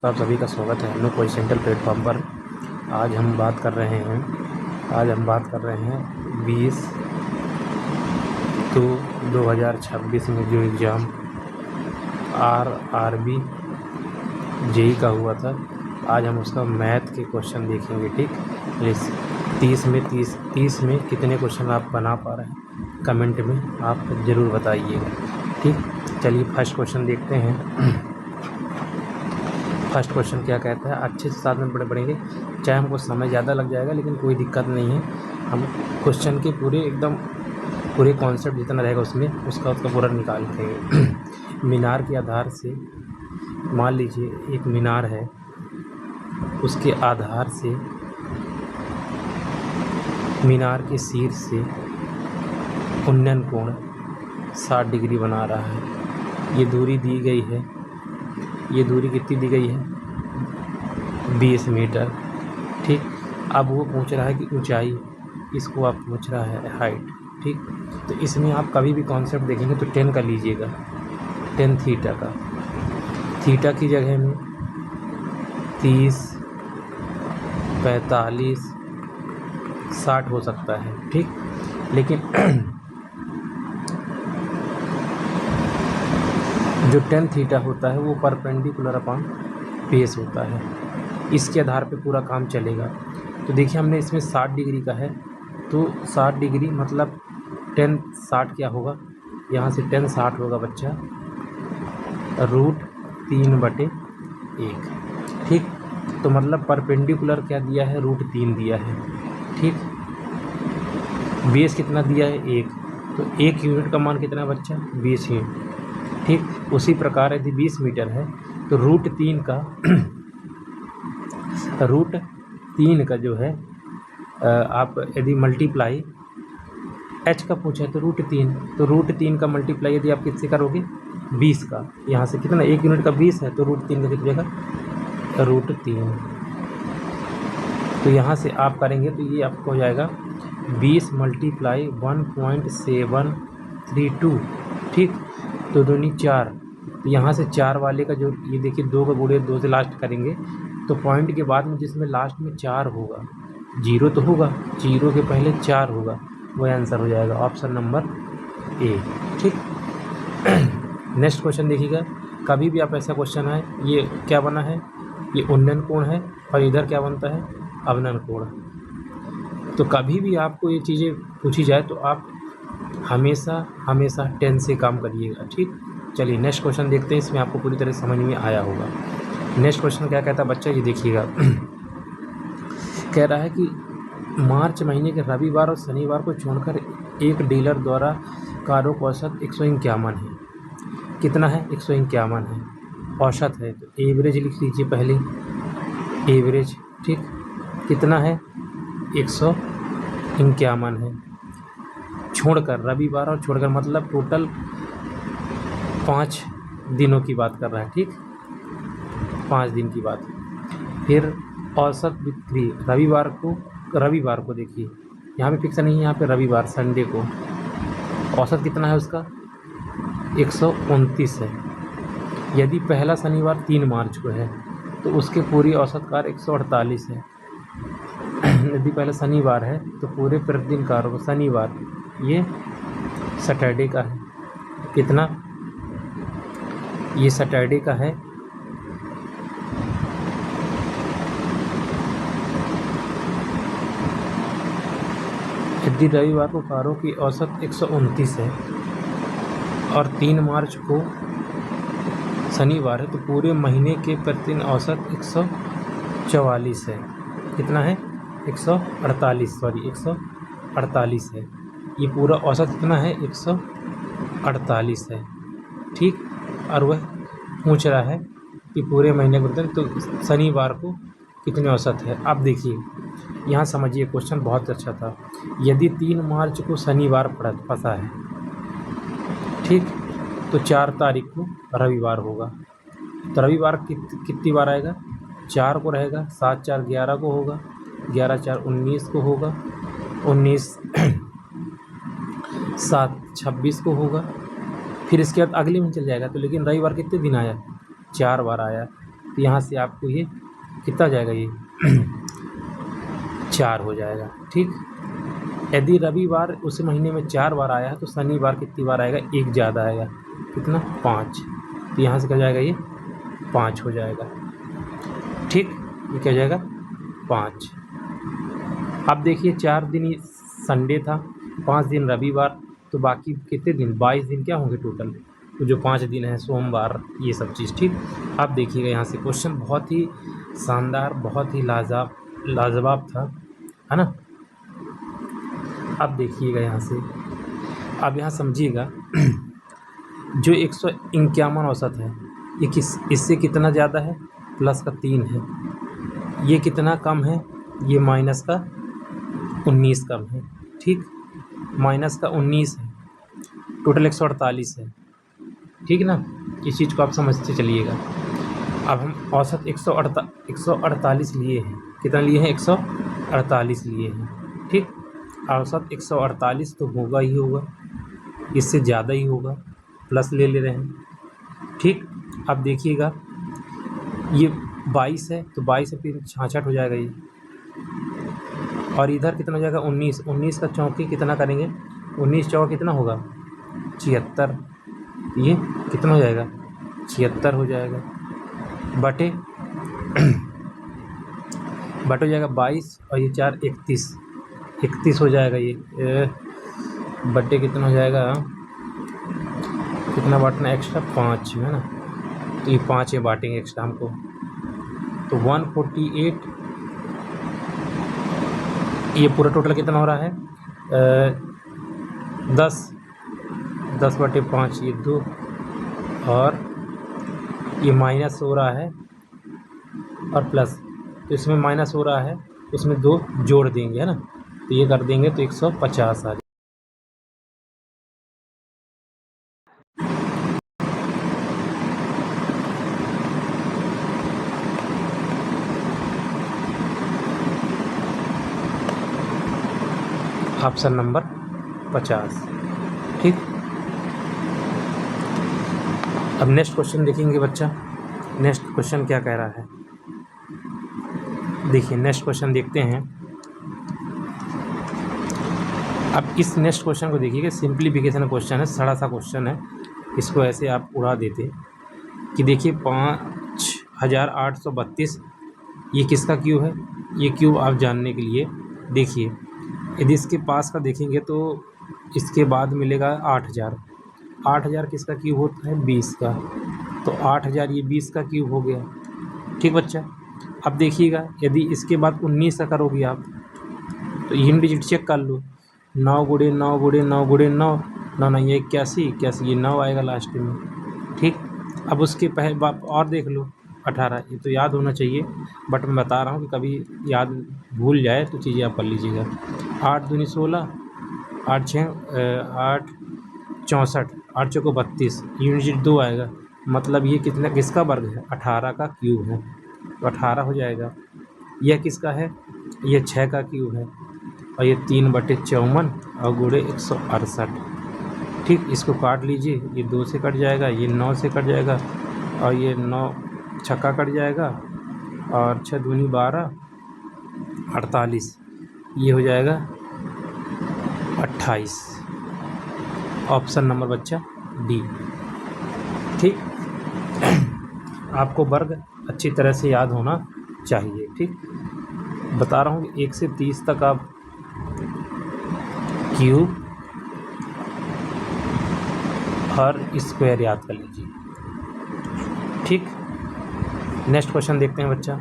तो आप सभी का स्वागत है नो कोई सेंट्रल प्लेटफॉर्म पर। आज हम बात कर रहे हैं 20/2/2026 में जो एग्ज़ाम RRB जेई का हुआ था। आज हम उसका मैथ के क्वेश्चन देखेंगे। ठीक, इस 30 में कितने क्वेश्चन आप बना पा रहे हैं कमेंट में आप ज़रूर बताइएगा। ठीक, चलिए फर्स्ट क्वेश्चन देखते हैं। फर्स्ट क्वेश्चन क्या कहता है, अच्छे से साथ में पढ़ेंगे, चाहे हमको समय ज़्यादा लग जाएगा लेकिन कोई दिक्कत नहीं है। हम क्वेश्चन के पूरे कॉन्सेप्ट जितना रहेगा उसमें उसका पूरा निकाल के मीनार के आधार से, मान लीजिए एक मीनार है, उसके आधार से मीनार के शीर्ष से उन्नयन कोण 60 डिग्री बना रहा है। ये दूरी दी गई है, ये दूरी कितनी दी गई है, 20 मीटर। ठीक, अब वो पूछ रहा है कि ऊंचाई, इसको आप पूछ रहा है हाइट। ठीक, तो इसमें आप कभी भी कॉन्सेप्ट देखेंगे तो 10 का लीजिएगा, 10 थीटा का। थीटा की जगह में 30, 45, 60 हो सकता है। ठीक, लेकिन जो 10 थीटा होता है वो परपेंडिकुलर अपॉन बेस होता है, इसके आधार पे पूरा काम चलेगा। तो देखिए हमने इसमें 60 डिग्री का है, तो 60 डिग्री मतलब 10 60 क्या होगा, यहाँ से 10 60 होगा बच्चा, √3/1। ठीक, तो मतलब परपेंडिकुलर क्या दिया है, √3 दिया है। ठीक, बेस कितना दिया है, 1, तो 1 यूनिट का मान कितना है बच्चा, 20 यूनिट। ठीक, उसी प्रकार यदि 20 मीटर है तो √3 का जो है आप यदि मल्टीप्लाई h का पूछा है तो √3, तो √3 का मल्टीप्लाई यदि आप किससे करोगे, 20 का, यहाँ से कितना 1 यूनिट का 20 है तो √3 का कितना जाएगा, √3। तो यहाँ से आप करेंगे तो ये आपको हो जाएगा 20 × 1.732। ठीक, तो दूनी 4, तो यहाँ से 4 वाले का जो ये देखिए 2 का गुणे 2 से लास्ट करेंगे तो पॉइंट के बाद में जिसमें लास्ट में 4 होगा, 0 तो होगा, 0 के पहले 4 होगा, वह आंसर हो जाएगा ऑप्शन नंबर ए। ठीक, नेक्स्ट क्वेश्चन देखिएगा, कभी भी आप ऐसा क्वेश्चन है, ये क्या बना है, ये उन्नयन कोण है और इधर क्या बनता है, अवनयन कोण। तो कभी भी आपको ये चीज़ें पूछी जाए तो आप हमेशा 10 से काम करिएगा। ठीक, चलिए नेक्स्ट क्वेश्चन देखते हैं, इसमें आपको पूरी तरह समझ में आया होगा। नेक्स्ट क्वेश्चन क्या कहता है बच्चा, ये देखिएगा कह रहा है कि मार्च महीने के रविवार और शनिवार को छोड़कर एक डीलर द्वारा कारों का औसत 151 है। कितना है, 151 है, औसत है, तो एवरेज लिख लीजिए पहले, एवरेज। ठीक, कितना है, 151 है, छोड़कर, रविवार और छोड़कर मतलब टोटल 5 दिनों की बात कर रहा है। ठीक, 5 दिन की बात। फिर औसत बिक्री रविवार को देखिए, यहाँ पे फिक्स नहीं है, यहाँ पे रविवार संडे को औसत कितना है उसका, 129 है। यदि पहला शनिवार 3 मार्च को है तो उसके पूरी औसत कार 148 है। यदि पहला शनिवार है तो पूरे प्रतिदिन कारों को, शनिवार ये सैटरडे का है, कितना, ये सैटरडे का है, यदि रविवार को कारों की औसत 129 है और 3 मार्च को शनिवार है तो पूरे महीने के प्रतिदिन औसत 144 है। कितना है, 148 है। ये पूरा औसत कितना है, 148 है। ठीक, और वह पूछ रहा है कि पूरे महीने के प्रतिदिन, तो शनिवार को कितने औसत है। अब देखिए यहाँ समझिए, क्वेश्चन बहुत अच्छा था। यदि 3 मार्च को शनिवार फंसा है, ठीक, तो 4 तारीख को रविवार होगा, तो रविवार कितनी बार आएगा, 4 को रहेगा, 7 4 11 को होगा, 11 4 19 को होगा, 19 7 26 को होगा, फिर इसके बाद अगले में चल जाएगा। तो लेकिन रविवार कितने दिन आया, 4 बार आया, तो यहाँ से आपको ये कितना हो जाएगा, ये 4 हो जाएगा। ठीक, यदि रविवार उस महीने में 4 बार आया है तो शनिवार कितनी बार आएगा, 1 ज़्यादा आएगा, कितना, 5। तो यहाँ से क्या जाएगा, ये 5 हो जाएगा। ठीक, ये क्या हो जाएगा, 5। अब देखिए 4 दिन ये संडे था, 5 दिन रविवार, तो बाकी कितने दिन, 22 दिन क्या होंगे टोटल, तो जो 5 दिन हैं सोमवार, ये सब चीज़। ठीक, अब देखिएगा यहाँ से क्वेश्चन बहुत ही शानदार, बहुत ही लाजवाब था, है ना। अब देखिएगा यहाँ से, अब यहाँ समझिएगा जो 151 औसत है, ये इससे कितना ज़्यादा है, प्लस का 3 है, ये कितना कम है, ये माइनस का 19 कम है। ठीक, माइनस का 19 है, टोटल 148 है। ठीक ना, इस चीज़ को आप समझते चलिएगा। अब हम औसत 148 लिए हैं, कितना लिए हैं, 148 लिए हैं। ठीक, औसत 148 तो होगा ही होगा, इससे ज़्यादा ही होगा, प्लस ले रहे हैं। ठीक, अब देखिएगा ये 22 है, तो 22 से फिर 66 हो जाएगा ये, और इधर कितना हो जाएगा, 19 का चौकी कितना करेंगे, 19 चौका कितना होगा, 76, ये कितना हो जाएगा, 76 हो जाएगा, बटे हो जाएगा 22 और ये 4 31 हो जाएगा, ये बटे कितना हो जाएगा, कितना बांटना एक्स्ट्रा, 5 है ना, तो ये 5 ये बांटेंगे एक्स्ट्रा हमको, तो 148, ये पूरा टोटल कितना हो रहा है, 10 बटे 5, ये 2, और ये माइनस हो रहा है और प्लस, तो इसमें माइनस हो रहा है, उसमें 2 जोड़ देंगे, है ना, तो ये कर देंगे तो 150 आ जाएगा। Option number 50। ठीक, अब नेक्स्ट क्वेश्चन देखेंगे बच्चा, नेक्स्ट क्वेश्चन क्या कह रहा है, देखिए नेक्स्ट क्वेश्चन देखते हैं। अब इस नेक्स्ट क्वेश्चन को देखिए, सिंप्लीफिकेशन क्वेश्चन है, सड़ा सा क्वेश्चन है, इसको ऐसे आप उड़ा देते कि देखिए 5832 ये किसका क्यूब है, ये क्यूब आप जानने के लिए देखिए, यदि इसके पास का देखेंगे तो इसके बाद मिलेगा 8000 किसका क्यूब होता है, 20 का, तो 8000 ये 20 का क्यूब हो गया। ठीक बच्चा, अब देखिएगा यदि इसके बाद 19 का करोगे आप, तो इन डिजिट चेक कर लो, 9 गुड़े 9 गुड़े 9 गुड़े 9 9 9 ये 81 ये 9 आएगा लास्ट में। ठीक, अब उसके पहले और देख लो 18, ये तो याद होना चाहिए, बट मैं बता रहा हूँ कि कभी याद भूल जाए तो चीज़ें आप कर लीजिएगा। 8 दूनी 16, 8 6 8 64, 8 चौको 32, यूनिट 2 आएगा, मतलब ये कितना किसका वर्ग है, 18 का क्यूब है, तो 18 हो जाएगा। यह किसका है, यह 6 का क्यूब है, और ये 3/54 और गुणे 168। ठीक, इसको काट लीजिए, ये 2 से कट जाएगा, ये 9 से कट जाएगा, और ये 9 छक्का कट जाएगा, और 6 दूनी 12 48, ये हो जाएगा 28। ऑप्शन नंबर बच्चा डी। ठीक, आपको वर्ग अच्छी तरह से याद होना चाहिए। ठीक, बता रहा हूँ कि 1 से 30 तक आप क्यूब और स्क्वायर याद कर लीजिए। ठीक, नेक्स्ट क्वेश्चन देखते हैं बच्चा।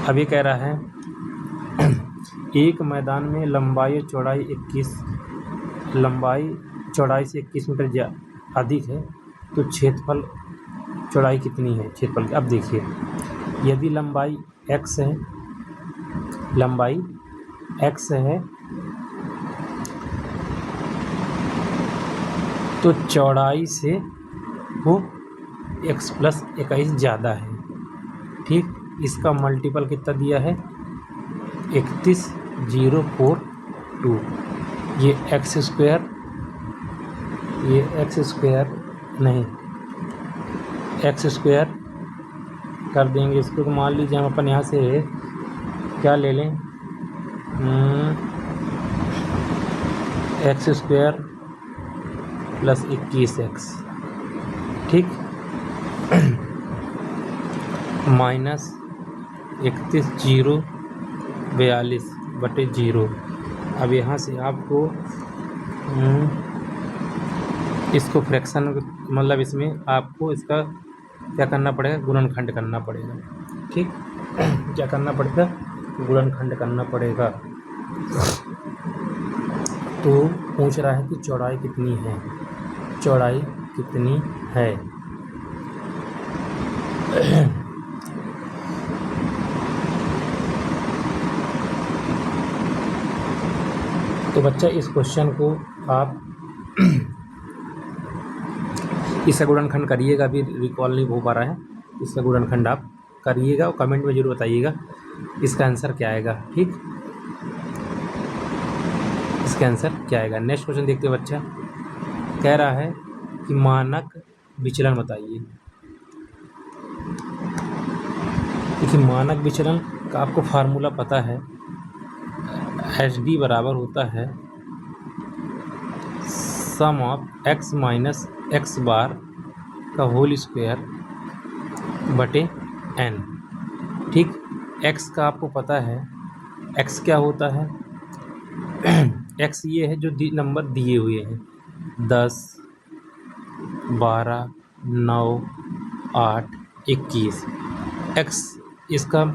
अब ये कह रहा है एक मैदान में लंबाई चौड़ाई से 21 मीटर अधिक है, तो क्षेत्रफल चौड़ाई कितनी है, क्षेत्रफल। अब देखिए यदि लंबाई x है तो चौड़ाई से वो x + 21 ज़्यादा है। ठीक, इसका मल्टीपल कितना दिया है, 31042, ये x स्क्वायर नहीं, x स्क्वायर कर देंगे इसको। तो मान लीजिए हम अपन यहाँ से क्या ले लें, x² + 21x, ठीक, -31 0 42/0। अब यहाँ से आपको इसको फ्रैक्शन मतलब इसमें आपको इसका क्या करना पड़ेगा, गुणनखंड करना पड़ेगा, ठीक। क्या करना पड़ेगा, गुणनखंड करना पड़ेगा। तो पूछ रहा है कि चौड़ाई कितनी है, चौड़ाई कितनी है। तो बच्चा इस क्वेश्चन को आप इसका गुणनखंड करिएगा, अभी रिकॉल नहीं हो पा रहा है, इसका गुणनखंड आप करिएगा और कमेंट में जरूर बताइएगा इसका आंसर क्या आएगा, ठीक, इसका आंसर क्या आएगा। नेक्स्ट क्वेश्चन देखते हैं बच्चा, कह रहा है कि मानक विचलन बताइए। देखिए मानक विचलन का आपको फार्मूला पता है, HD बराबर होता है सम ऑफ x - x बार का होल स्क्वायर बटे n, ठीक। x का आपको पता है, x क्या होता है, x ये है जो नंबर दिए हुए हैं 10 12 9 8 21। x इसका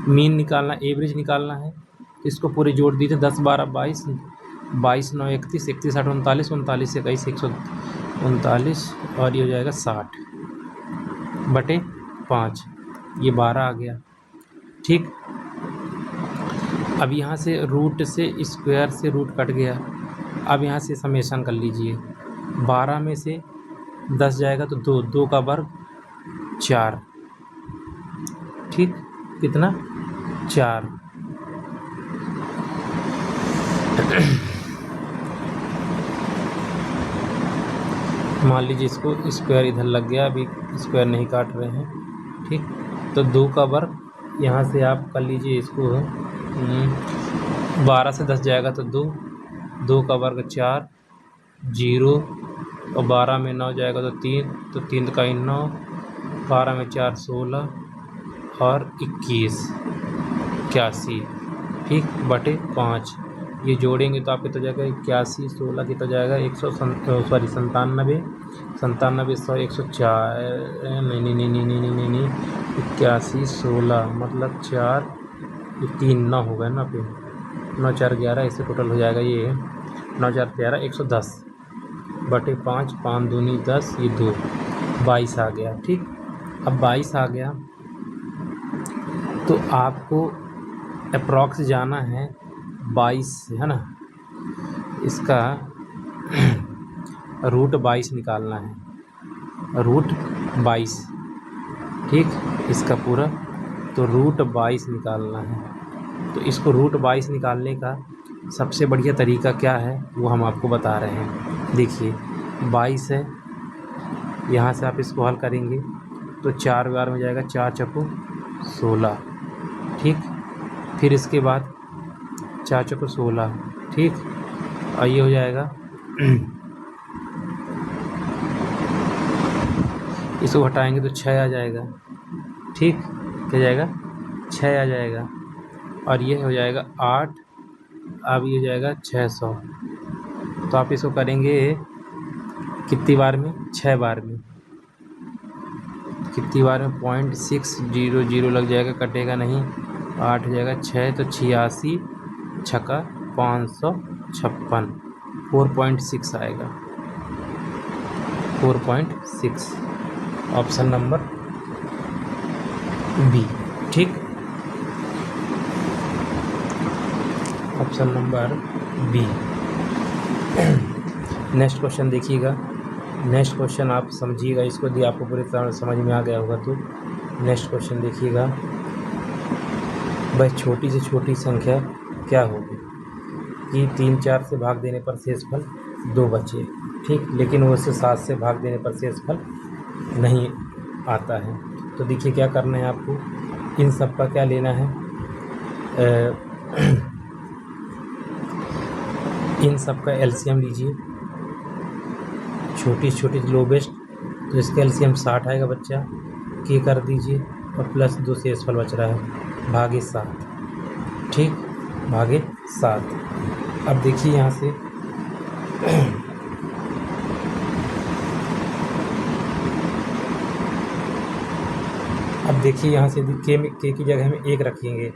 मीन निकालना, एवरेज निकालना है, इसको पूरे जोड़ दीजिए 10 12 22 22 9 31 31 8 39 39 21 139 और ये हो जाएगा 60/5, ये 12 आ गया, ठीक। अब यहाँ से रूट से स्क्वायर से रूट कट गया। अब यहाँ से समेशन कर लीजिए, 12 में से 10 जाएगा तो 2, 2 का वर्ग 4, ठीक, कितना 4। मान लीजिए इसको स्क्वायर इधर लग गया, अभी स्क्वायर नहीं काट रहे हैं, ठीक। तो 2 का वर्ग यहाँ से आप कर लीजिए इसको, 12 से 10 जाएगा तो 2, 2 का वर्ग 4 0 और 12 में 9 जाएगा तो 3, तो 3 का 9, 12 में 4 16 और 21 81, ठीक, बटे 5। ये जोड़ेंगे तो आपके तो जाएगा 81 16 कितना जाएगा 97 97 100 104 नहीं 81 16 मतलब 4 3 9 होगा ना, पे 9 4 11, इससे टोटल हो जाएगा ये 9 4 13 110 बटे 5 5 दूनी 10, ये 2 22 आ गया, ठीक। अब 22 आ गया तो आपको अप्रॉक्स जाना है 22 से, है ना, इसका रूट 22 निकालना है, रूट 22, ठीक, इसका पूरा तो रूट 22 निकालना है। तो इसको रूट 22 निकालने का सबसे बढ़िया तरीका क्या है वो हम आपको बता रहे हैं। देखिए 22 है, यहाँ से आप इसको हल करेंगे तो 4 बार में जाएगा 4 चौको 16, ठीक। फिर इसके बाद 4 चौको 16, ठीक, और ये हो जाएगा इसको हटाएंगे तो 6 आ जाएगा, ठीक, क्या जाएगा 6 आ जाएगा, और ये हो जाएगा 8, अब ये हो जाएगा 600। तो आप इसको करेंगे कितनी बार में, 6 बार में, कितनी बार में 0.600 लग जाएगा, कटेगा नहीं, 8 हो जाएगा 6 तो 86 छक्का 556, 4.6 आएगा, 4.6, ऑप्शन नंबर बी, ठीक, option number b. Next question देखिएगा, नेक्स्ट क्वेश्चन आप समझिएगा इसको, यदि आपको पूरी तरह समझ में आ गया होगा तो नेक्स्ट क्वेश्चन देखिएगा। वह छोटी से छोटी संख्या क्या होगी कि 3 4 से भाग देने पर शेषफल 2 बचे, ठीक, लेकिन वो उससे 7 से भाग देने पर शेषफल नहीं आता है। तो देखिए क्या करना है आपको, इन सब का क्या लेना है, इन सब का एलसीएम लीजिए, छोटी छोटी लोबेस्ट, तो इसका एलसीएम 60 आएगा बच्चा, के कर दीजिए और प्लस 2 शेषफल बच रहा है भागे 7, ठीक, भागे 7। अब देखिए यहाँ से अब देखिए यहाँ से के की जगह में 1 रखेंगे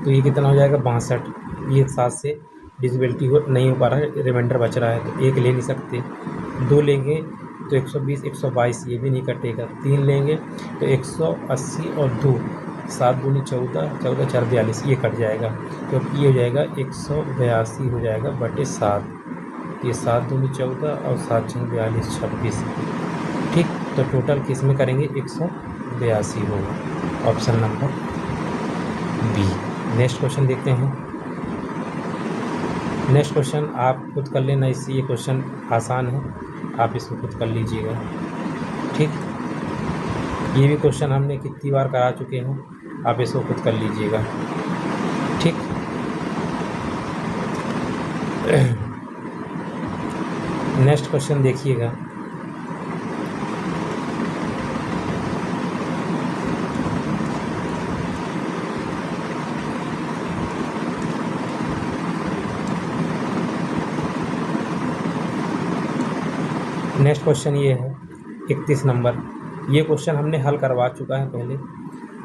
तो ये कितना हो जाएगा 62। ये 7 से डिविजिबिलिटी नहीं हो पा रहा है, रिमाइंडर बच रहा है तो 1 ले नहीं सकते। 2 लेंगे तो 120 122 ये भी नहीं कटेगा। 3 लेंगे तो 180 और 2 7 दूनी 14 14 4 42 ये कट जाएगा, क्योंकि ये हो जाएगा 182 हो जाएगा बटे 7। ये 7 दूनी 14 और 7 6 42 26, ठीक। तो टोटल किस में करेंगे 182 होगा, option number b. Next question देखते हैं। नेक्स्ट क्वेश्चन आप खुद कर लेना, इससे ये क्वेश्चन आसान है, आप इसको खुद कर लीजिएगा, ठीक। ये भी क्वेश्चन हमने कितनी बार करा चुके हैं, आप इसको खुद कर लीजिएगा, ठीक। नेक्स्ट क्वेश्चन देखिएगा। नेक्स्ट क्वेश्चन ये है 31 नंबर। ये क्वेश्चन हमने हल करवा चुका है पहले,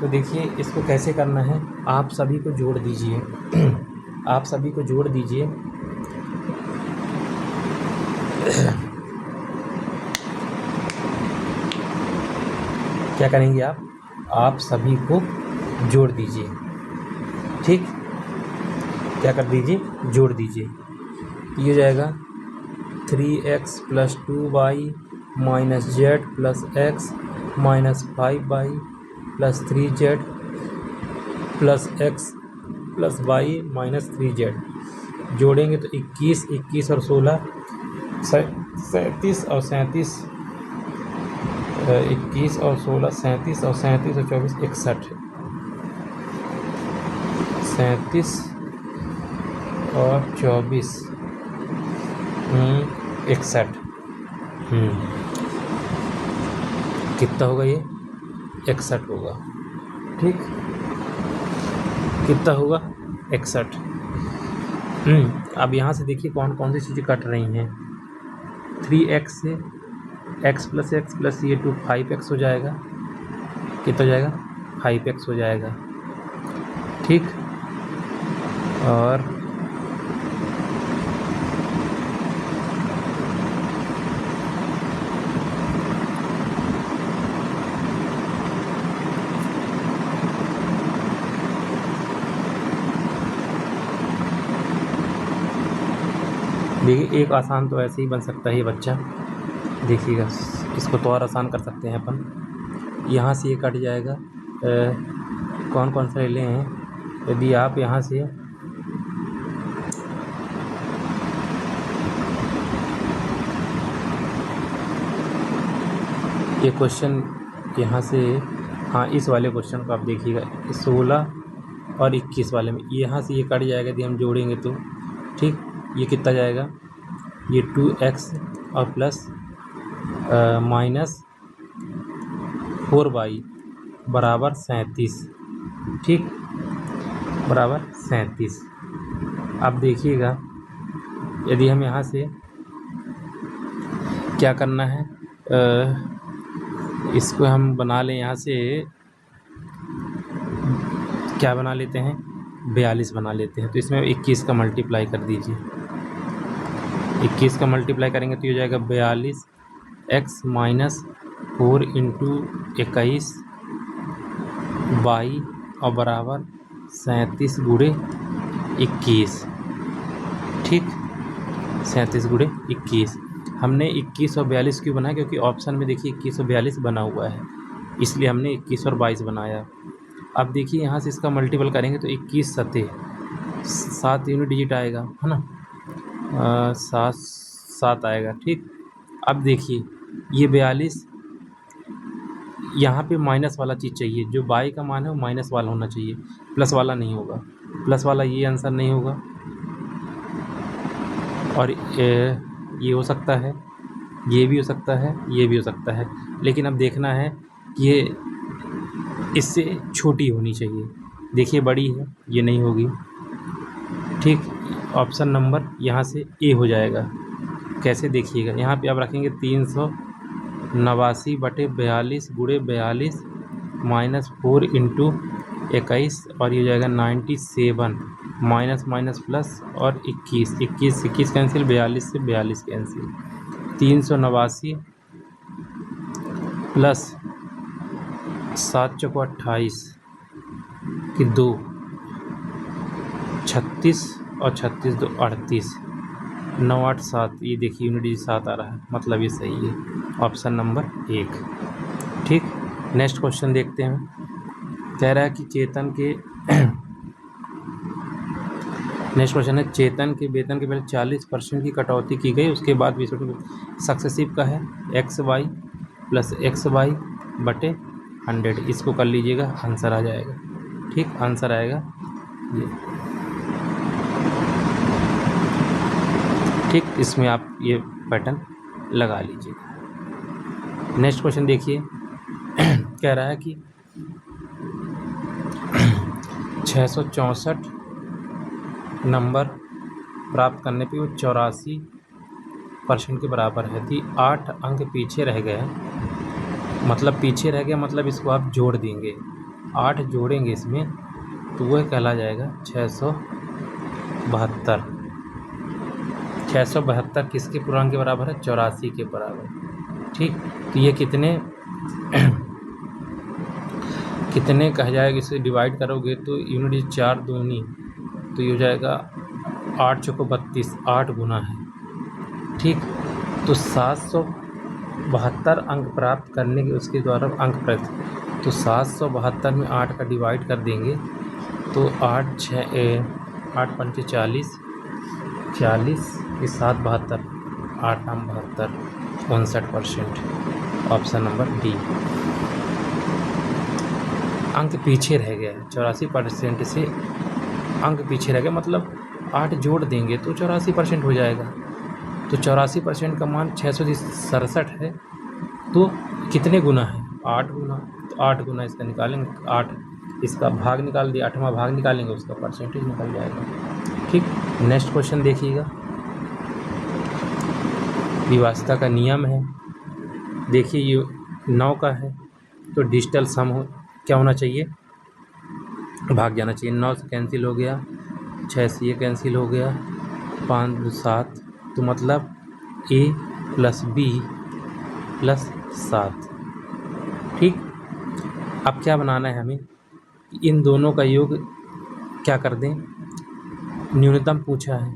तो देखिए इसको कैसे करना है। आप सभी को जोड़ दीजिए आप सभी को जोड़ दीजिए। क्या करेंगे आप सभी को जोड़ दीजिए, ठीक। क्या कर दीजिए, जोड़ दीजिए। ये हो जाएगा 3x + 2y - z + x - 5y + 3z + x + y - 3z। जोड़ेंगे तो 21 21 और 16 37 और 37, 21 और 16 37 और 37 और 24 61, 37 और 24 61। कितना होगा ये 61 होगा, ठीक। कितना होगा 61। अब यहाँ से देखिए कौन कौन सी चीज़ें कट रही हैं। 3x से x + x + ये 2 5x हो जाएगा। कितना हो जाएगा 5x हो जाएगा, ठीक। और देखिए एक आसान तो ऐसे ही बन सकता है ये बच्चा, देखिएगा इसको तो और आसान कर सकते हैं अपन। यहाँ से ये कट जाएगा, कौन कौन सा ले लें हैं। यदि आप यहाँ से ये क्वेश्चन यहाँ से, हाँ इस वाले क्वेश्चन को आप देखिएगा 16 और 21 वाले में यहाँ से ये कट जाएगा यदि हम जोड़ेंगे तो, ठीक। ये कितना जाएगा, ये 2x और प्लस -4y बराबर 37, ठीक, बराबर 37। अब देखिएगा यदि हम यहाँ से क्या करना है, इसको हम बना लें, यहाँ से क्या बना लेते हैं 42 बना लेते हैं। तो इसमें 21 का मल्टीप्लाई कर दीजिए। 21 का मल्टीप्लाई करेंगे तो ये हो जाएगा 42 x - 4 × 21 y और बराबर 37 × 21, ठीक। 37 × 21। हमने 21 और 42 क्यों बनाया, क्योंकि ऑप्शन में देखिए 21 और 42 बना हुआ है, इसलिए हमने 21 और 22 बनाया। अब देखिए यहाँ से इसका मल्टीपल करेंगे तो 21 सते 7 यूनिट डिजिट आएगा, है ना, 7 आएगा, ठीक। अब देखिए ये 42 यहाँ पे माइनस वाला चीज़ चाहिए, जो बाई का मान है वो माइनस वाला होना चाहिए, प्लस वाला नहीं होगा। प्लस वाला ये आंसर नहीं होगा। और ये हो सकता है, ये भी हो सकता है, ये भी हो सकता है, लेकिन अब देखना है कि ये इससे छोटी होनी चाहिए। देखिए बड़ी है, ये नहीं होगी। ठीक, ऑप्शन नंबर यहाँ से ए हो जाएगा। कैसे देखिएगा, यहाँ पे आप रखेंगे 389/42 गुणे 42 -4 इंटू 21 और ये हो जाएगा 97 माइनस माइनस प्लस और 21 21 21 कैंसिल, 42 से 42 कैंसिल, 389 प्लस 7 चौको 28 कि 2 36 और 36 2 38 9 8 7, ये देखिए यूनिट 7 आ रहा है, मतलब ये सही है, ऑप्शन नंबर 1। ठीक, नेक्स्ट क्वेश्चन देखते हैं। कह रहा है कि चेतन के नेक्स्ट क्वेश्चन है, चेतन के वेतन के पहले 40% की कटौती की गई, उसके बाद 20% सक्सेसिव का है XY प्लस XY बटे 100। इसको कर लीजिएगा, आंसर आ जाएगा। ठीक, आंसर आएगा ये। ठीक, इसमें आप ये पैटर्न लगा लीजिएगा। नेक्स्ट क्वेश्चन देखिए। कह रहा है कि 664 नंबर प्राप्त करने पे वो 84% के बराबर है, तो 8 अंक पीछे रह गए। मतलब पीछे रह गया मतलब इसको आप जोड़ देंगे, 8 जोड़ेंगे इसमें तो वह कहला जाएगा 672। 672 किसके पूर्णांक के बराबर है? 84 के बराबर। ठीक, तो ये कितने कहा जाएगा, इसे डिवाइड करोगे तो यूनिट 4 दूनी, तो ये हो जाएगा 8 चौको 32, 8 गुना है। ठीक, तो 772 अंक प्राप्त करने के उसके द्वारा अंक प्राप्त, तो 772 में 8 का डिवाइड कर देंगे तो 8 पंचे 40, 40 के 7 72, 8 8 72, 59%, ऑप्शन नंबर डी। अंक पीछे रह गया, 84% से अंक पीछे रह गया, मतलब 8 जोड़ देंगे तो 84% हो जाएगा। तो 84% का मान 667 है, तो कितने गुना है? 8 गुना, तो 8 गुना इसका निकालेंगे, 8 इसका भाग निकाल दिया, 8वां भाग निकालेंगे, उसका परसेंटेज निकल जाएगा। ठीक, नेक्स्ट क्वेश्चन देखिएगा। विभाज्यता का नियम है, देखिए ये 9 का है तो डिजिटल सम क्या होना चाहिए? भाग जाना चाहिए। 9 से कैंसिल हो गया, 6 से ये कैंसिल हो गया, 5 2 7, तो मतलब A प्लस B प्लस 7। ठीक, अब क्या बनाना है हमें? इन दोनों का योग क्या कर दें, न्यूनतम पूछा है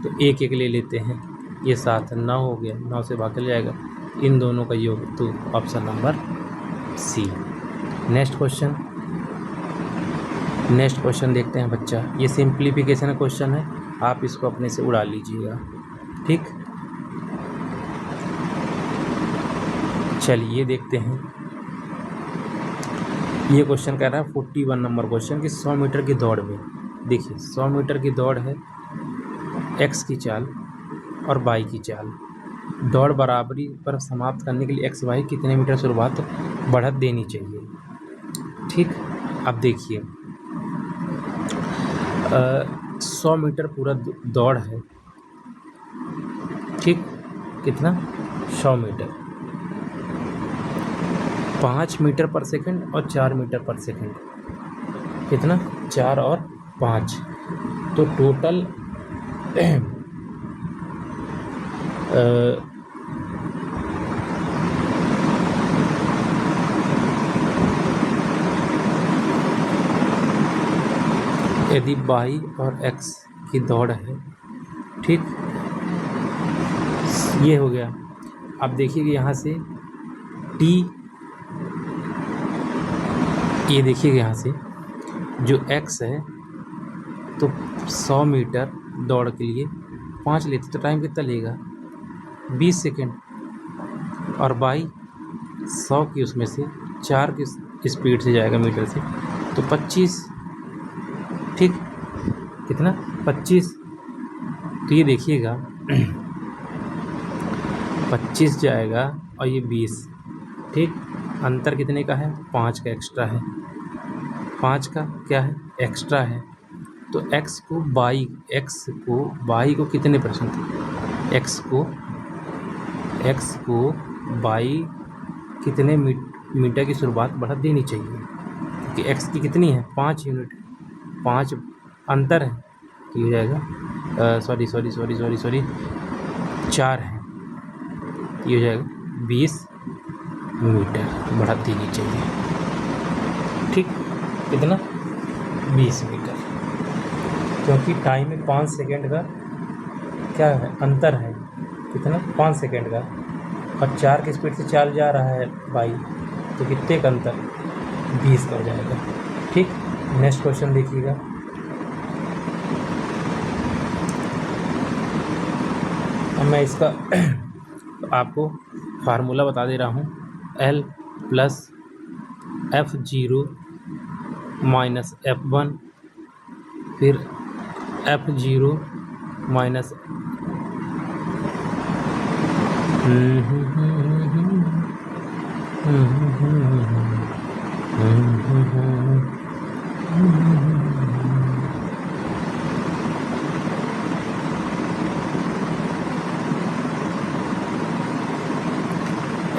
तो एक एक ले लेते हैं, ये 7 है, 9 हो गया, 9 से भाग चल जाएगा, इन दोनों का योग, तो option number c. Next question देखते हैं बच्चा, ये सिंप्लीफिकेशन का क्वेश्चन है, आप इसको अपने से उड़ा लीजिएगा। ठीक, चलिए देखते हैं। ये क्वेश्चन कह रहा है 41 नंबर क्वेश्चन कि 100 मीटर की दौड़ में, देखिए 100 मीटर की दौड़ है, x की चाल और y की चाल, दौड़ बराबरी पर समाप्त करने के लिए XY कितने मीटर शुरुआत बढ़त देनी चाहिए। ठीक, अब देखिए 100 मीटर पूरा दौड़ है। ठीक, कितना? 100 मीटर, 5 मीटर पर सेकंड और 4 मीटर पर सेकंड, कितना? 4 और 5, तो टोटल यदि y और x की दौड़ है, ठीक, ये हो गया। अब देखिए यहाँ से t, ये देखिए यहाँ से जो x है तो 100 मीटर दौड़ के लिए 5 लेते तो टाइम कितना लगेगा? 20 सेकेंड, और y 100 की उसमें से 4 की स्पीड से जाएगा मीटर से, तो 25, ठीक, कितना 25। तो ये देखिएगा 25 जाएगा और ये 20, ठीक। अंतर कितने का है? 5 का एक्स्ट्रा है, 5 का क्या है? एक्स्ट्रा है। तो x को y को कितने परसेंट, x को y कितने मीटर की शुरुआत बढ़ा देनी चाहिए, क्योंकि x की कितनी है? 5 यूनिट, 5 अंतर है, तो ये जाएगा सॉरी 4 है, ये हो जाएगा 20 मीटर बढ़ा देनी चाहिए, ठीक। कितना? 20 मीटर, क्योंकि टाइम में 5 सेकेंड का क्या है? अंतर है, कितना? 5 सेकेंड का, और 4 की स्पीड से चाल जा रहा है बाई, तो कितने का अंतर? 20 का हो जाएगा, ठीक। नेक्स्ट क्वेश्चन देखिएगा। अब मैं इसका आपको फार्मूला बता दे रहा हूँ। L plus F0 minus F1, फिर F0 माइनस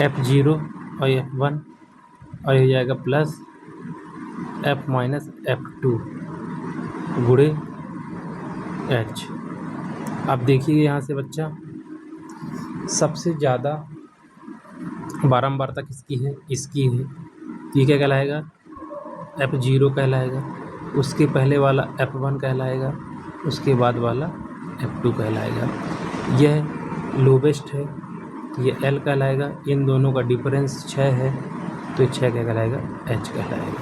F0 और F1, और ये जाएगा प्लस F माइनस F2 गुणे H। अब देखिए यहाँ से बच्चा, सबसे ज़्यादा बारंबारता किसकी है? इसकी है। ये क्या कहलाएगा? F0 कहलाएगा, उसके पहले वाला F1 कहलाएगा, उसके बाद वाला F2 कहलाएगा। यह लोवेस्ट है, ये L कहलाएगा। इन दोनों का डिफरेंस 6 है, तो ये 6 क्या कहलाएगा? H कहलाएगा।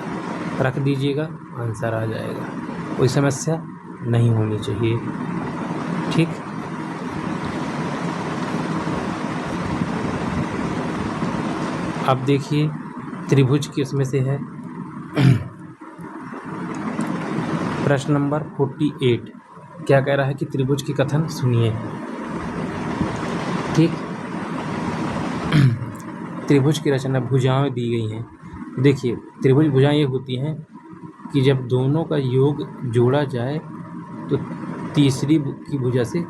रख दीजिएगा, आंसर आ जाएगा, कोई समस्या नहीं होनी चाहिए, ठीक। अब देखिए त्रिभुज किस में से है। प्रश्न नंबर 48 क्या कह रहा है कि त्रिभुज की कथन सुनिए, ठीक। त्रिभुज की रचना, भुजाएं दी गई हैं। देखिए त्रिभुज भुजाएं ये होती हैं कि जब दोनों का योग जोड़ा जाए तो तीसरी की भुजा से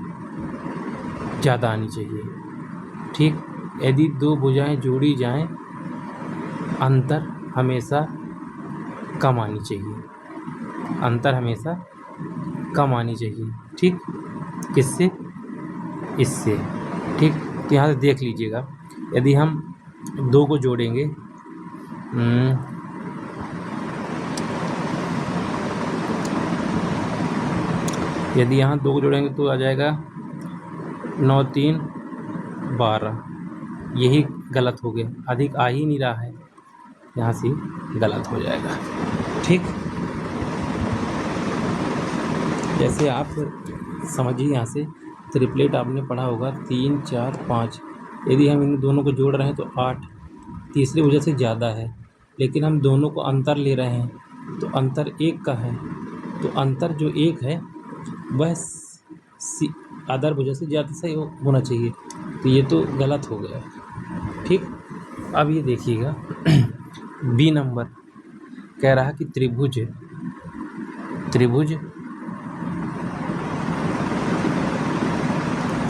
ज़्यादा आनी चाहिए, ठीक। यदि दो भुजाएं जोड़ी जाएं, अंतर हमेशा कम आनी चाहिए, अंतर हमेशा कम आनी चाहिए, ठीक। किससे? इससे, ठीक। तो यहाँ से देख लीजिएगा, यदि हम 2 को जोड़ेंगे, यदि यहाँ 2 को जोड़ेंगे तो आ जाएगा 9 3 12, यही गलत हो गया, अधिक आ ही नहीं रहा है, यहाँ से गलत हो जाएगा, ठीक। जैसे आप समझिए, यहाँ से ट्रिपलेट आपने पढ़ा होगा 3 4 5, यदि हम इन दोनों को जोड़ रहे हैं तो 8, तीसरी वजह से ज़्यादा है, लेकिन हम दोनों को अंतर ले रहे हैं, तो अंतर 1 का है, तो अंतर जो 1 है वह अदर वजह से ज़्यादा सही होना चाहिए, तो ये तो गलत हो गया, ठीक। अब ये देखिएगा बी नंबर कह रहा है कि त्रिभुज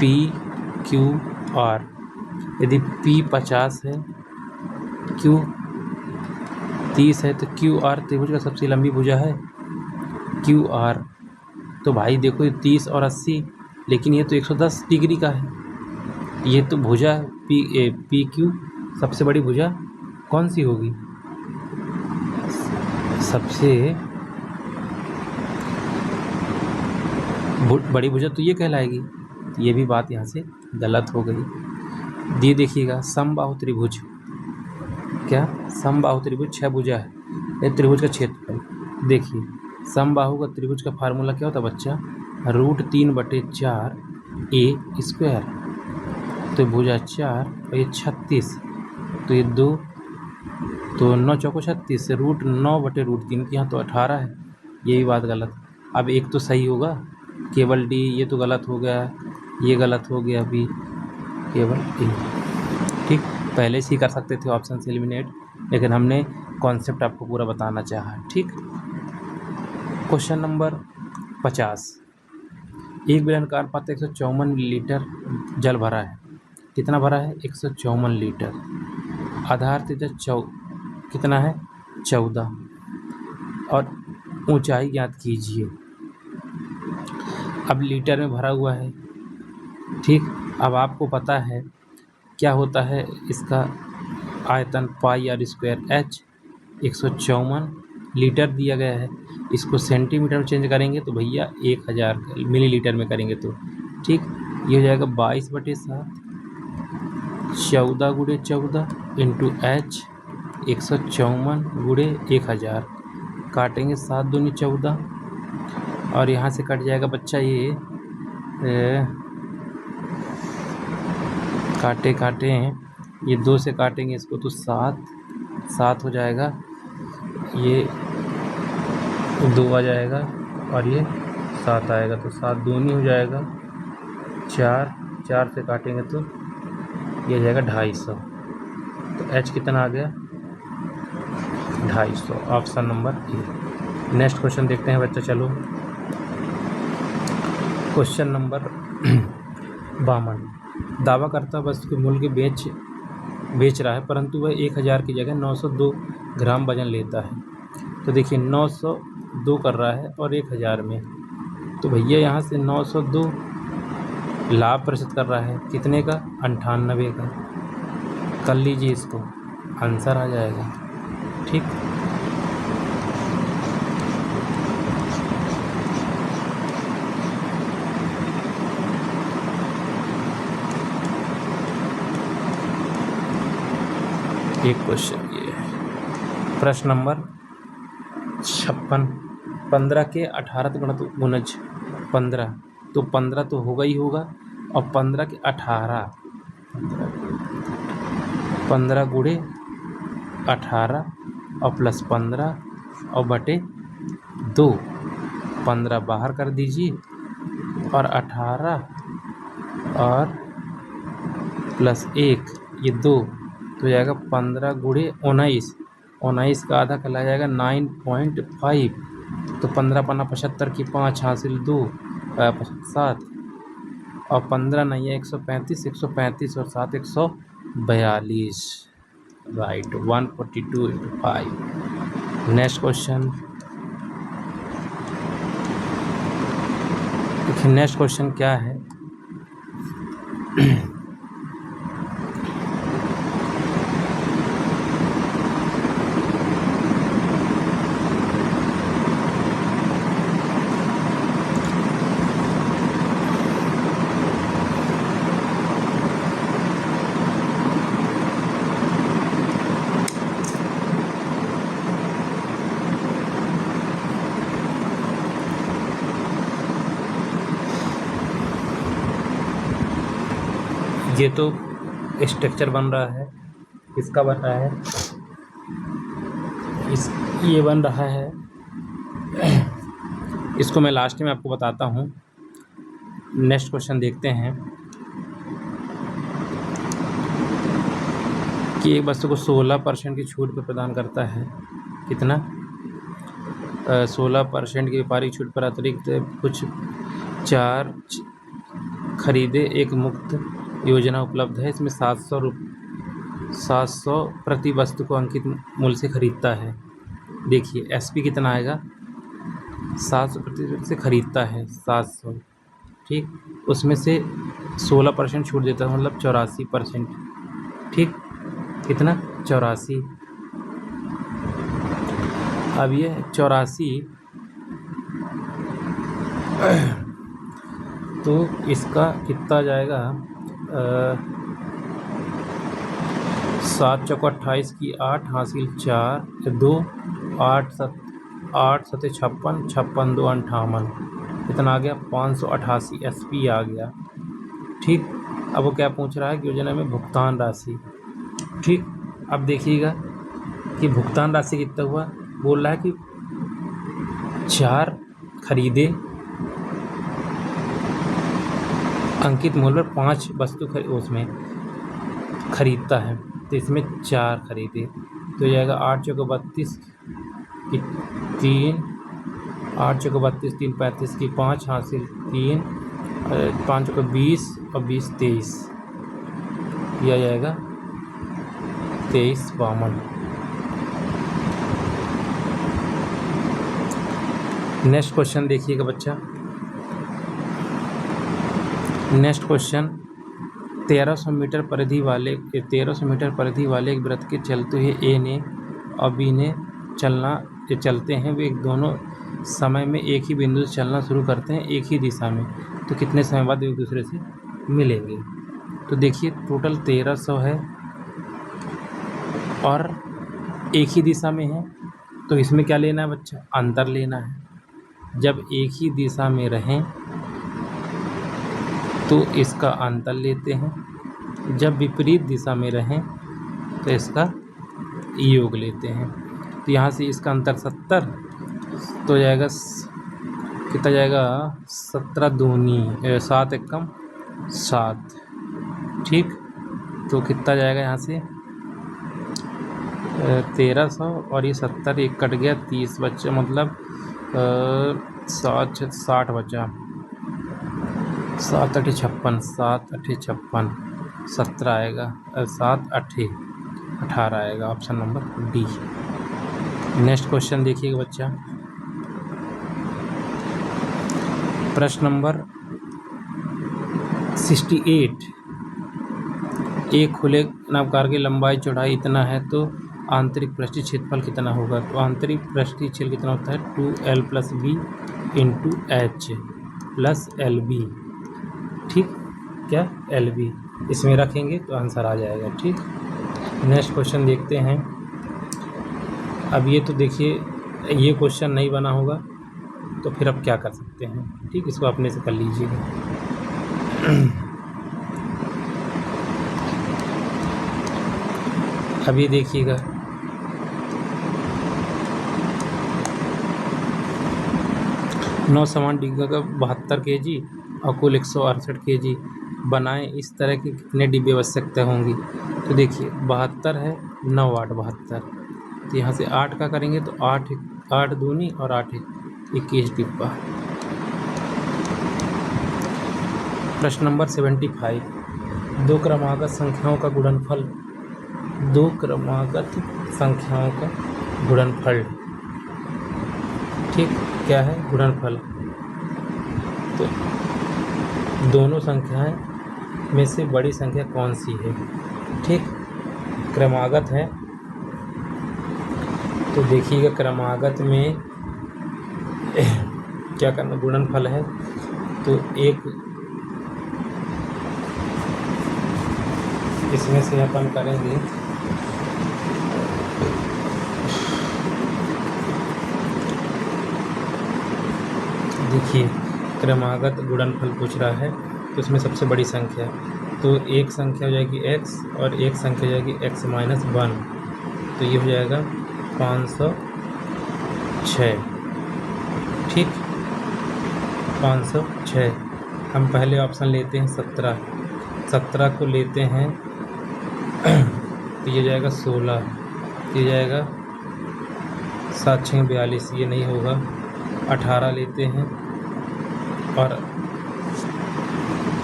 PQR, यदि P 50 है, Q 30 है, तो QR त्रिभुज का सबसे लंबी भुजा है QR। तो भाई देखो, ये 30 और 80, लेकिन ये तो 110 डिग्री का है, ये तो भुजा PQ सबसे बड़ी भुजा कौन सी होगी? सबसे बड़ी भुजा तो ये कहलाएगी, ये भी बात यहाँ से गलत हो गई। ये देखिएगा समबाहु त्रिभुज, क्या समबाहु त्रिभुज 6 भुजा है, ये त्रिभुज का क्षेत्रफल। देखिए समबाहु का त्रिभुज का फार्मूला क्या होता है बच्चा? √3/4 A²। तो भुजा 4 और ये 36, तो ये 2, तो तो 9 चौको 36, √9/√3 यहाँ तो 18 है, यही बात गलत। अब एक तो सही होगा, केवल डी, ये तो गलत हो गया, ये गलत हो गया, अभी केवल डी। ठीक, पहले से ही कर सकते थे ऑप्शन से एलिमिनेट, लेकिन हमने कॉन्सेप्ट आपको पूरा बताना चाहा। ठीक, क्वेश्चन नंबर 50। एक बेलनाकार पात्र 154 लीटर जल भरा है। कितना भरा है? 154 लीटर। आधार त्रिज्या कितना है? 14, और ऊंचाई ज्ञात कीजिए। अब लीटर में भरा हुआ है। ठीक, अब आपको पता है क्या होता है इसका आयतन, πr²। h 154 लीटर दिया गया है, इसको सेंटीमीटर में चेंज करेंगे तो भैया 1000 मिलीलीटर में करेंगे तो ठीक, ये हो जाएगा 22/7, 14×14 इंटू h 154 × 1000, काटेंगे 7 दूनी 14, और यहाँ से कट जाएगा बच्चा ये काटे ये 2 से काटेंगे इसको तो 7 हो जाएगा, ये 2 आ जाएगा और ये 7 आएगा, तो 7 दूनी हो जाएगा 4 से काटेंगे तो ये जाएगा 250। तो h कितना आ गया? 250, option number A. Next question देखते हैं बच्चा, चलो। Question number 52। दावा करता वस्तु के मूल्य के बेच रहा है, परंतु वह 1000 की जगह 902 ग्राम वजन लेता है। तो देखिए 902 कर रहा है और 1000 में, तो भैया यहाँ से 902 लाभ प्रतिशत कर रहा है, कितने का? 98 का। कर लीजिए इसको, आंसर आ जाएगा। ठीक, एक क्वेश्चन ये प्रश्न नंबर 56। 15 के 18 गुणज 15, तो 15 तो होगा ही होगा, और 15 के 18, 15 गुणे 18 और प्लस 15 और बटे 2, 15 बाहर कर दीजिए और 18 और प्लस 1 ये 2, तो जाएगा 15 गुणे 19, 19 का आधा कहला जाएगा 9.5, तो 15 पन्ना 75 की 5 हासिल 2 7, और 15 नहीं है 135, 135 और 7 142, राइट, 142 × 5। नेक्स्ट क्वेश्चन, देखिए नेक्स्ट क्वेश्चन क्या है। ये तो स्ट्रक्चर बन रहा है, किसका बन रहा है? ये बन रहा है, इसको मैं लास्ट में आपको बताता हूँ। नेक्स्ट क्वेश्चन देखते हैं कि एक वस्तु को 16% की छूट पर प्रदान करता है। कितना? 16% की व्यापारिक छूट पर अतिरिक्त कुछ 4 खरीदे एक मुफ्त योजना उपलब्ध है। इसमें 700 प्रति वस्तु को अंकित मूल्य से खरीदता है। देखिए एसपी कितना आएगा? 700 प्रति से खरीदता है 700, ठीक, उसमें से 16% छूट देता है, मतलब 84%। ठीक, कितना? 84। अब ये 84, तो इसका कितना जाएगा? 7 चौको 28 की 8 हासिल 4 2 8 7 56 56 2 58, कितना आ गया? 588 एसपी आ गया। ठीक, अब वो क्या पूछ रहा है कि योजना में भुगतान राशि। ठीक, अब देखिएगा कि भुगतान राशि कितना हुआ, बोल रहा है कि 4 खरीदे, अंकित मूल्य पर 5 वस्तु उसमें खरीदता है, तो इसमें 4 खरीदे, तो जाएगा 8 चौको 32 की 3, 8 चौको 32, 3 35 की 5 हासिल 3, 5 चौको 20 और 20 23, यह जाएगा 23 52। नेक्स्ट क्वेश्चन देखिएगा बच्चा। नेक्स्ट क्वेश्चन 1300 मीटर परिधि वाले एक वृत्त के चलते हुए ए ने और बी ने चलते हैं, वे दोनों समय में एक ही बिंदु से चलना शुरू करते हैं एक ही दिशा में, तो कितने समय बाद एक दूसरे से मिलेंगे। तो देखिए टोटल 1300 है और एक ही दिशा में है, तो इसमें क्या लेना है बच्चा, अंतर लेना है। जब एक ही दिशा में रहें तो इसका अंतर लेते हैं, जब विपरीत दिशा में रहें तो इसका योग लेते हैं। तो यहाँ से इसका अंतर 70, तो जाएगा कितना जाएगा 17 दूनी 7 एकम 7, ठीक। तो कितना जाएगा यहाँ से 1300 और ये 70 एक कट गया 30 बच्चा, मतलब 7 60 बचा, 7 8 56, 7 8 56 17 आएगा, 7 8 18 आएगा, option number D. Next question देखिएगा बच्चा। प्रश्न नंबर 68, एक खुले नवकार की लंबाई चौड़ाई इतना है तो आंतरिक पृष्ठीय क्षेत्रफल कितना होगा। तो आंतरिक पृष्ठीय क्षेत्र कितना होता है 2L + B × H + LB, ठीक। क्या LB इसमें रखेंगे तो आंसर आ जाएगा, ठीक। नेक्स्ट क्वेश्चन देखते हैं। अब ये तो देखिए ये क्वेश्चन नहीं बना होगा तो फिर अब क्या कर सकते हैं, ठीक, इसको अपने से कर लीजिएगा। अब ये देखिएगा 9 समान डिब्बे का 72 kg और कुल 168 kg बनाएं, इस तरह के कितने डिब्बे आवश्यकता होंगी। तो देखिए 72 है 9 8 72, तो यहाँ से 8 का करेंगे तो 8 दूनी और 8 21 डिब्बा। प्रश्न नंबर 75, दो क्रमागत संख्याओं का गुणनफल, दो क्रमागत संख्याओं का गुणनफल, ठीक, क्या है गुणनफल। तो दोनों संख्याएं में से बड़ी संख्या कौन सी है, ठीक, क्रमागत है। तो देखिएगा क्रमागत में क्या करना, गुणनफल है तो एक इसमें से अपन करेंगे देखिए क्रमागत गुणनफल पूछ रहा है तो इसमें सबसे बड़ी संख्या, तो एक संख्या हो जाएगी x और एक संख्या हो जाएगी x - 1, तो ये हो जाएगा 506, ठीक, 506। हम पहले ऑप्शन लेते हैं 17 को लेते हैं तो ये जाएगा 16, ये जाएगा 7 6 42, ये नहीं होगा। 18 लेते हैं और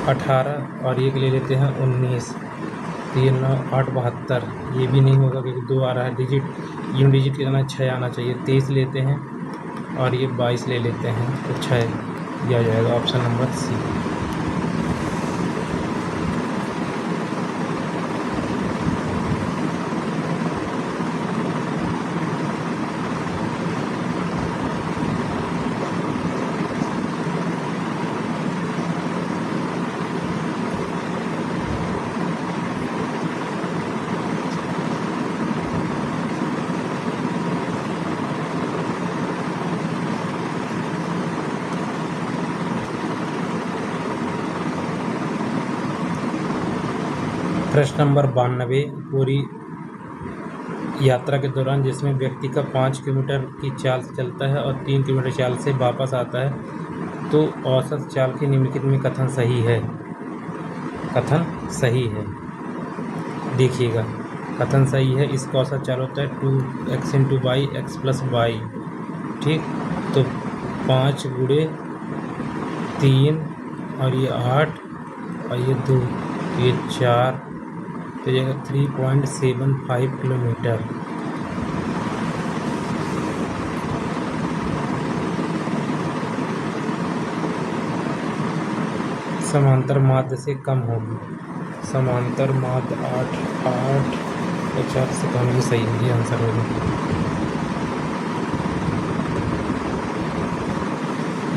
18 और एक ले लेते हैं 19, तो ये 9 8 72, ये भी नहीं होगा क्योंकि 2 आ रहा है डिजिट, यूनिट डिजिट कितना 6 आना चाहिए। 23 लेते हैं और ये 22 ले लेते हैं तो 6, यह आ जाएगा ऑप्शन नंबर सी। प्रश्न नंबर 92, पूरी यात्रा के दौरान जिसमें व्यक्ति का 5 किलोमीटर की चाल से चलता है और 3 किलोमीटर चाल से वापस आता है तो औसत चाल के निम्नलिखित में कथन सही है। कथन सही है, देखिएगा कथन सही है। इसका औसत चाल होता है 2x × y x + y। ठीक, तो 5 × 3 और ये 8 और ये 2, ये 4, तो ये 3.75 किलोमीटर। समांतर माध्य से कम होगी। समांतर माध्य 8 और 4 से कम, ये सही है, ये आंसर होगा।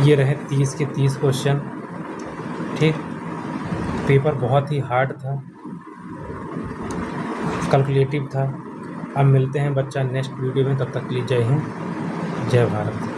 ये रहे 30 के 30 क्वेश्चन। ठीक, पेपर बहुत ही हार्ड था, कैलकुलेटिव था। अब मिलते हैं बच्चा नेक्स्ट वीडियो में, तब तक के लिए जय हिंद, जय भारत।